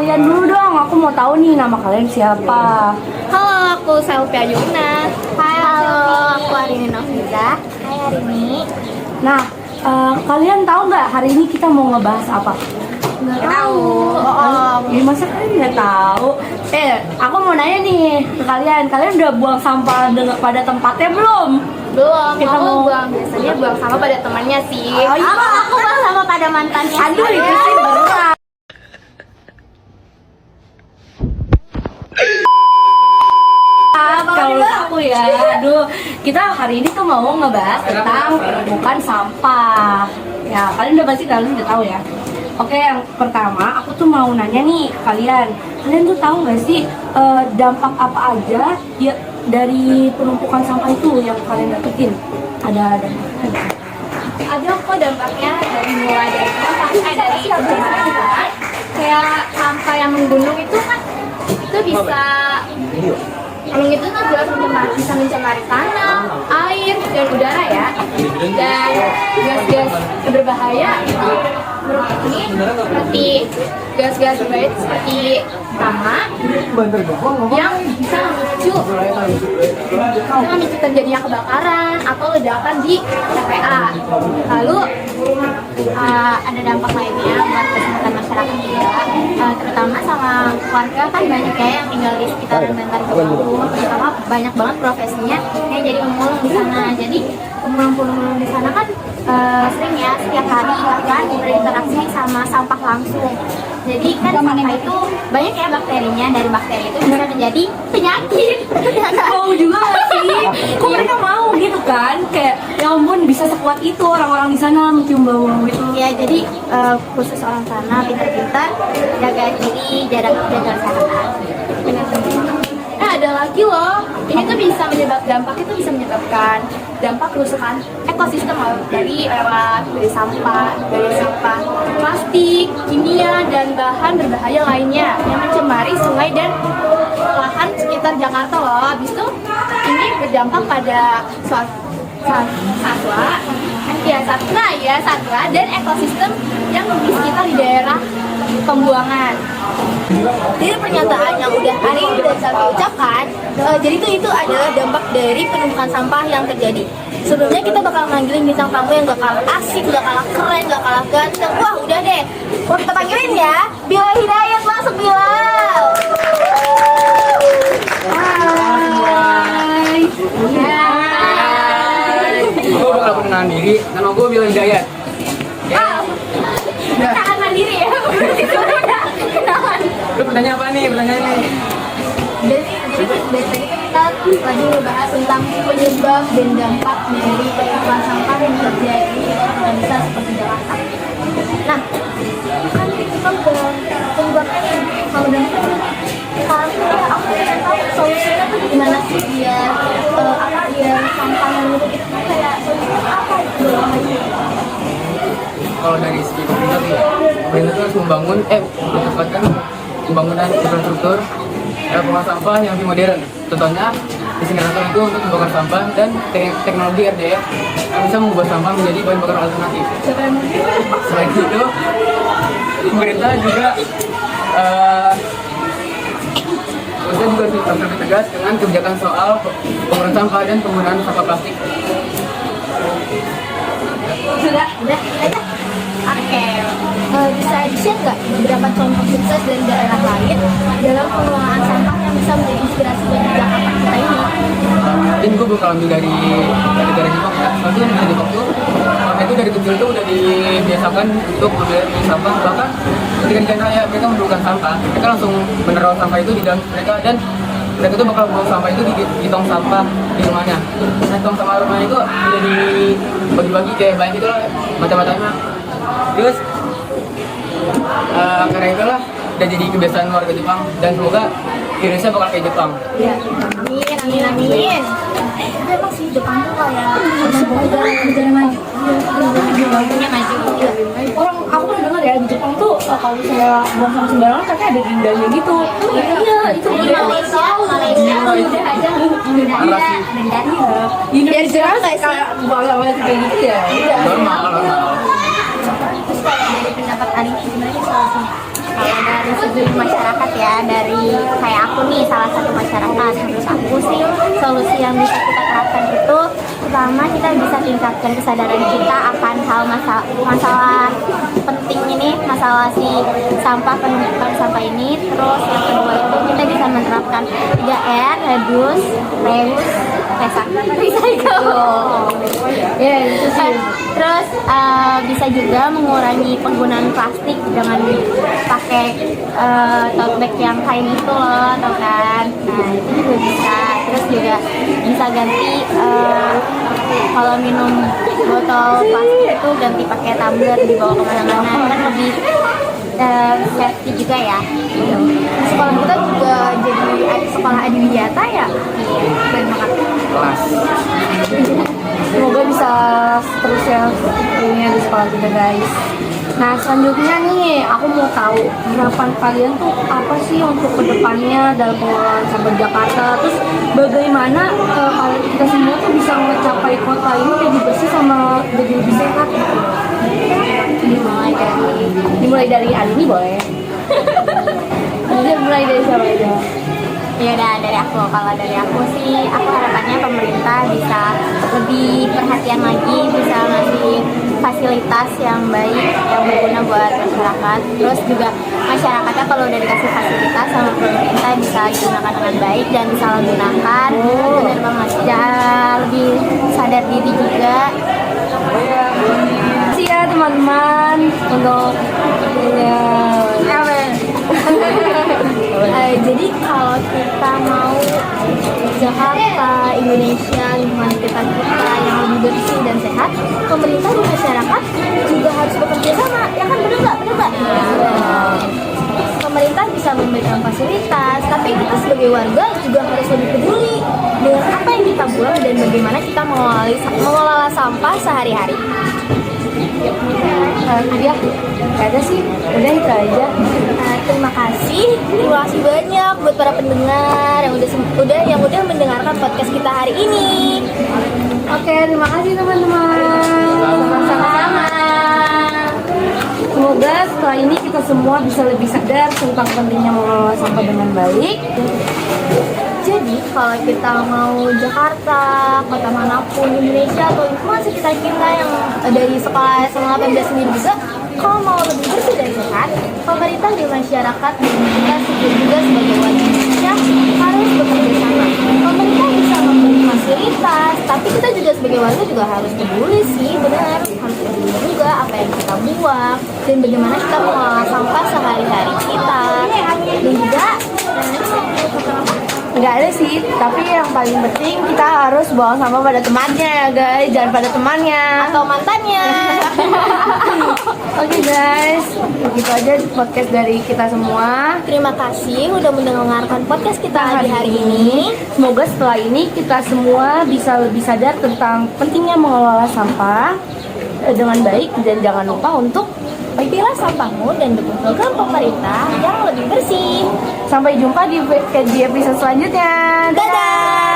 kalian dulu dong. Aku mau tahu nih nama kalian siapa. Halo, aku Selfie Yuna. Hai, halo, aku Arini Noviza. Hai Arini. Nah, kalian tahu nggak hari ini kita mau ngebahas apa? Nggak tahu. Ya, masa kalian nggak tahu? Aku mau nanya nih ke kalian. Kalian udah buang sampah pada tempatnya belum? Belum, Kita aku mau- biasanya buang sama pada temannya sih. Oh, iya. Aku buang sama pada mantannya. Aduh, itu sih berat. Kalau aku ya, aduh, kita hari ini tuh mau ngebahas tentang penumpukan sampah. Ya, kalian udah tahu ya. Oke, yang pertama aku tuh mau nanya nih ke kalian tuh tahu nggak sih dampak apa aja ya dari penumpukan sampah itu yang kalian dapetin? Ada dampaknya nggak? Ada kok dampaknya dari mulai dari dari pencemaran. Kayak sampah yang menggunung itu kan itu bisa itu tuh bisa mencemari tanah, air, dan udara ya. Dan gas-gas berbahaya itu ini seperti gas-gas berbahaya seperti hama yang bisa memicu terjadinya kebakaran atau ledakan di TPA. Lalu ada dampak lainnya buat kesehatan masyarakat juga, terutama sama warga kan banyak ya yang tinggal di sekitaran Bantar Gebang, terutama banyak banget profesinya yang jadi pemulung di sana. Jadi pemulung-pemulung di sana kan sering ya setiap hari bahkan berinteraksi sama sampah langsung. Jadi kan sampah itu banyak ya bakterinya, dari bakteri itu bisa menjadi penyakit. Mau juga nggak sih? Kok mereka mau gitu kan? Kayak ya ampun bisa sekuat itu orang-orang di sana mencium bau itu. Ya jadi khusus orang sana pintar-pintar jaga diri, jaga kesehatan. Nah ada lagi loh, ini tuh bisa menyebabkan dampak kerusakan ekosistem loh, dari sampah plastik, kimia dan bahan berbahaya lainnya yang mencemari sungai dan lahan sekitar Jakarta loh. Habis itu ini berdampak pada satwa dan ekosistem yang di sekitar di daerah pembuangan. Jadi pernyataan yang udah hari ini udah saya ucapkan, jadi itu adalah dampak dari penumpukan sampah yang terjadi. Sebelumnya kita bakal manggilin bintang tamu yang gak kalah asik, gak kalah keren, gak kalah ganteng. Wah udah deh, mau kita panggilin ya, Bilal Hidayat. Masuk Bilal. Hai. Gue bakal perkenalan diri, nama gue Bilal Hidayat. Tahan mandiri ya. Lu pertanyaan apa nih? Jadi dari tadi kan kita lagi ngebahas tentang penyebab dan dampak dari penumpukan sampah yang terjadi di kota besar seperti Jakarta. Nah, kan kita udah penyebabnya nih, kalau dampaknya sekarang tuh aku pengen tahu solusinya tuh gimana sih biar sampah yang numpuk itu tuh kayak solusinya apa gitu. Kalau dari segi pemerintah nih, pemerintah tuh harus menempatkan pembangunan infrastruktur pengelolaan sampah yang lebih modern. Contohnya, insinerator itu untuk membakar sampah dan teknologi RDF yang bisa mengubah sampah menjadi bahan bakar alternatif. Selain itu, pemerintah juga harus lebih tegas dengan kebijakan soal pengurangan sampah dan penggunaan sampah plastik. Udah aja. Oke, bisa di-share nggak beberapa contoh sukses dari daerah lain dalam pengelolaan sampah yang bisa menjadi inspirasi bagi Jakarta kita ini? Mungkin gue bakal ambil dari negara Jepang ya. Soalnya di Jepang tuh sampah itu dari kecil tuh udah dibiasakan untuk ambil sampah. Bahkan ketika di raya mereka memerlukan sampah, mereka langsung menaruh sampah itu di dalam mereka, dan mereka tuh bakal buang sampah itu di tong sampah di rumahnya. Nah, tong sampah rumahnya itu udah dibagi-bagi kayak banyak gitu lah, macam-macamnya. Terus karena itulah udah jadi kebiasaan warga Jepang, dan semoga Indonesia bakal kayak Jepang. Ya, amin. Emang sih Jepang tuh kayak negara maju. Negara maju. Aku pernah dengar ya di Jepang tuh kalau misalnya buang sampah sembarangan katanya ada dendanya gitu. Iya, itu Di Malaysia udah aja dendanya. biar jelas kayak buang sampah kayak gitu ya. Normal. Terus kalau dari pendapat Arini gimana sih solusinya? kalau dari segi masyarakat ya, dari kayak aku nih salah satu masyarakat, menurut aku sih solusi yang bisa kita terapkan itu pertama kita bisa tingkatkan kesadaran kita akan hal masalah penting ini, masalah si sampah, penumpukan sampah ini. Terus yang kedua itu kita bisa menerapkan 3R, reduce, reuse, recycle. Ya itu sih. Terus bisa juga mengurangi penggunaan plastik dengan pakai tote bag yang kain itu loh, tau kan? Nah itu juga bisa. Terus juga bisa ganti kalau minum botol plastik itu ganti pakai tumbler dibawa kemana-mana, kan lebih safety juga ya. Sekolah kita juga jadi sekolah adiwiyata ya. Keren banget. Kelas. Semoga bisa seterusnya ini di sekolah kita guys. Nah selanjutnya nih aku mau tahu harapan kalian tuh apa sih untuk kedepannya dalam pengelolaan sampah Jakarta. Terus bagaimana kalian kita semua tuh bisa mencapai kota ini jadi bersih sama jadi lebih sehat. Dimulai dari Alini boleh. Mulai dari siapa aja? Ya udah dari aku. Kalau dari aku sih, aku harapannya pemerintah bisa lebih perhatian lagi, bisa ngasih fasilitas yang baik, yang berguna buat masyarakat. Terus juga masyarakatnya kalau udah dikasih fasilitas sama pemerintah bisa digunakan dengan baik dan disalahgunakan. Bener banget. Dan lebih sadar diri juga. Terima kasih ya teman-teman untuk Jadi kalau kita mau Jakarta, Indonesia, lingkungan kita yang lebih bersih dan sehat, pemerintah dan masyarakat juga harus bekerja sama, ya kan? Bener nggak? Pemerintah bisa memberikan fasilitas, tapi kita sebagai warga juga harus lebih peduli dengan apa yang kita buang dan bagaimana kita mengelola sampah sehari-hari. ya ada sih udah itu aja. Terima kasih banyak buat para pendengar yang udah mendengarkan podcast kita hari ini. Oke, terima kasih teman-teman. Sama-sama. Semoga setelah ini kita semua bisa lebih sadar tentang pentingnya mengelola sampah dengan baik. Jadi kalau kita mau Jakarta, kota manapun Indonesia atau lingkungan sekitar kita yang dari sekolah SMA 18 sendiri juga, kalau mau lebih bersih dan sehat, pemerintah dan masyarakat dan kita juga sebagai warga Indonesia harus bekerja sama. Pemerintah bisa memberi fasilitas, tapi kita juga sebagai warga juga harus peduli sih, benar, harus peduli juga apa yang kita buang dan bagaimana kita mengelola sampah sehari-hari kita. Dan juga Nggak ada sih, tapi yang paling penting kita harus buang sampah pada temannya ya guys, jangan pada temannya atau mantannya. Oke guys, begitu aja podcast dari kita semua. Terima kasih udah mendengarkan podcast kita di hari ini. Semoga setelah ini kita semua bisa lebih sadar tentang pentingnya mengelola sampah dengan baik dan jangan lupa untuk pilah sampahmu dan dukung program pemerintah yang lebih bersih. sampai jumpa di episode selanjutnya. Dadah!